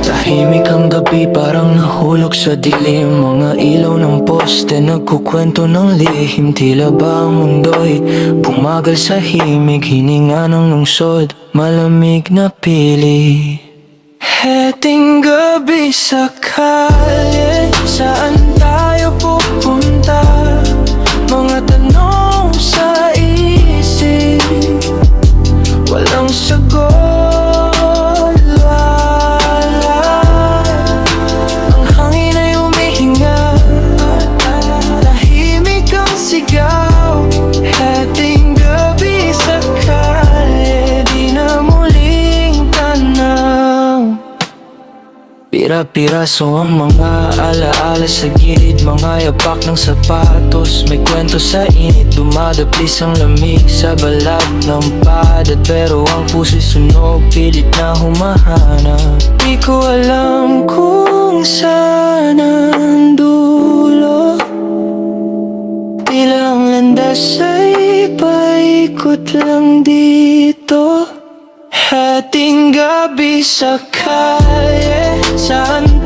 Tahimik ang gabi, parang nahulog sa dilim. Mga ilaw ng poste nagkukwento ng lihim. Tila ba ang mundo'y pumagal sa himig? Hininga ng lungsod, malamig na pili. Heting gabi sa kalye, saan tayo pupunta? Mga tanong sa isip, walang sagot. Pira-piraso ang mga alaala sa gilid, mga yapak ng sapatos. May kwento sa init, dumadaplis ang lamig sa balat ng padat. Pero ang puso'y sunog, pilit na humahanap. Di ko alam kung saan ang dulo, tila ang landas ay paikot lang dito. Hating gabi sa kalye, saan